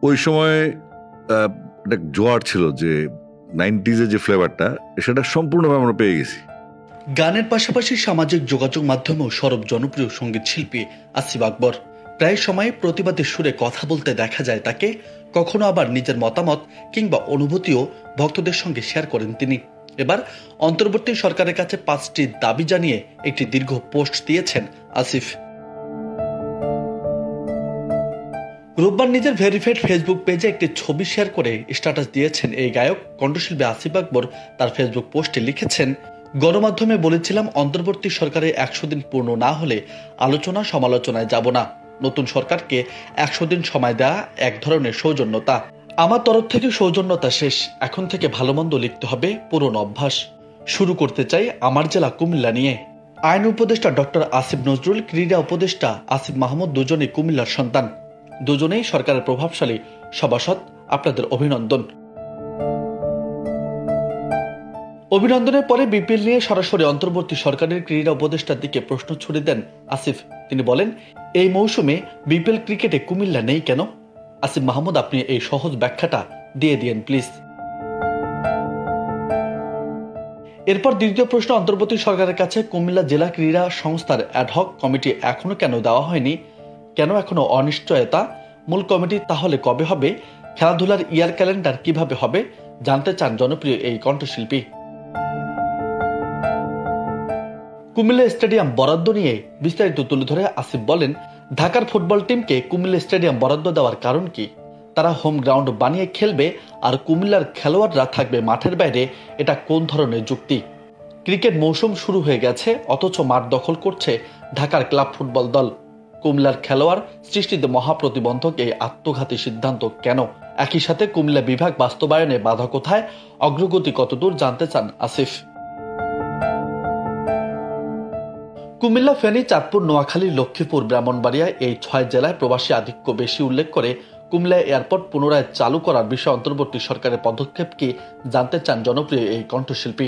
ওই সময় একটা জোয়ার ছিল যে 90s যে ফ্লেভারটা সেটা সম্পূর্ণভাবে আমরা পেয়ে গেছি। গানের পাশাপাশি সামাজিক যোগাযোগ মাধ্যমেও সরব জনপ্রিয় সঙ্গীত শিল্পী আসিফ আকবর। প্রায় সময় প্রতিবাদের সুরে কথা বলতে দেখা যায় তাকে, কখনো আবার নিজের মতামত কিংবা অনুভূতিও ভক্তদের সঙ্গে শেয়ার করেন তিনি। এবার অন্তর্বর্তী সরকারের কাছে 5টি দাবি জানিয়ে একটি দীর্ঘ পোস্ট দিয়েছেন আসিফ। রোববার নিজের ভেরিফাইড ফেসবুক পেজে একটি ছবি শেয়ার করে স্ট্যাটাস দিয়েছেন এই গায়ক। কণ্ঠশিল্পী আসিফ আকবর তার ফেসবুক পোস্টে লিখেছেন, গণমাধ্যমে বলেছিলাম অন্তর্বর্তী সরকারে 100 দিন পূর্ণ না হলে আলোচনা সমালোচনায় যাব না। নতুন সরকারকে 100 দিন সময় দেওয়া এক ধরনের সৌজন্যতা। আমার তরফ থেকে সৌজন্যতা শেষ। এখন থেকে ভালো মন্দ লিখতে হবে পুরনো অভ্যাস। শুরু করতে চাই আমার জেলা কুমিল্লা নিয়ে। আইন উপদেষ্টা ডক্টর আসিফ নজরুল, ক্রীড়া উপদেষ্টা আসিফ মাহমুদ দুজনেই কুমিল্লার সন্তান। দুজনেই সরকারের প্রভাবশালী সভাসদ। আপনাদের অভিনন্দন। অভিনন্দনের পরে বিপিএল নিয়ে সরাসরি অন্তর্বর্তী সরকারের ক্রীড়া উপদেষ্টার দিকে প্রশ্ন ছুড়ে দেন আসিফ। তিনি বলেন, এই মৌসুমে বিপিএল ক্রিকেটে কুমিল্লা নেই কেন? আসিফ মাহমুদ, আপনি এই সহজ ব্যাখ্যাটা দিয়ে দিয়েন প্লিজ। এরপর দ্বিতীয় প্রশ্ন, অন্তর্বর্তী সরকারের কাছে কুমিল্লা জেলা ক্রীড়া সংস্থার অ্যাডহক কমিটি এখনো কেন দেওয়া হয়নি? কেন এখনো অনিশ্চয়তা? মূল কমিটি তাহলে কবে হবে? খেলাধুলার ইয়ার ক্যালেন্ডার কিভাবে হবে? জানতে চান জনপ্রিয় এই কণ্ঠশিল্পী। কুমিল্লা স্টেডিয়াম বরাদ্দ নিয়ে বিস্তারিত তুলে ধরে আসিফ বলেন, ঢাকার ফুটবল টিমকে কুমিল্লা স্টেডিয়াম বরাদ্দ দেওয়ার কারণ কি? তারা হোম গ্রাউন্ড বানিয়ে খেলবে আর কুমিল্লার খেলোয়াড়রা থাকবে মাঠের বাইরে। এটা কোন ধরনের যুক্তি? ক্রিকেট মৌসুম শুরু হয়ে গেছে, অথচ মাঠ দখল করছে ঢাকার ক্লাব ফুটবল দল। কুমিল্লার খেলোয়াড় সৃষ্টিতে মহাপ্রতিবন্ধক এই আত্মঘাতী সিদ্ধান্ত কেন? একই সাথে কুমিল্লা বিভাগ বাস্তবায়নে বাধা কোথায়? অগ্রগতি কতদূর জানতে চান আসিফ। কুমিল্লা, ফেনী, চাঁদপুর, নোয়াখালী, লক্ষ্মীপুর, ব্রাহ্মণবাড়িয়া এই 6 জেলায় প্রবাসী আধিক্য বেশি উল্লেখ করে কুমিল্লা এয়ারপোর্ট পুনরায় চালু করার বিষয়ে অন্তর্বর্তী সরকারের পদক্ষেপ কি জানতে চান জনপ্রিয় এই কণ্ঠশিল্পী।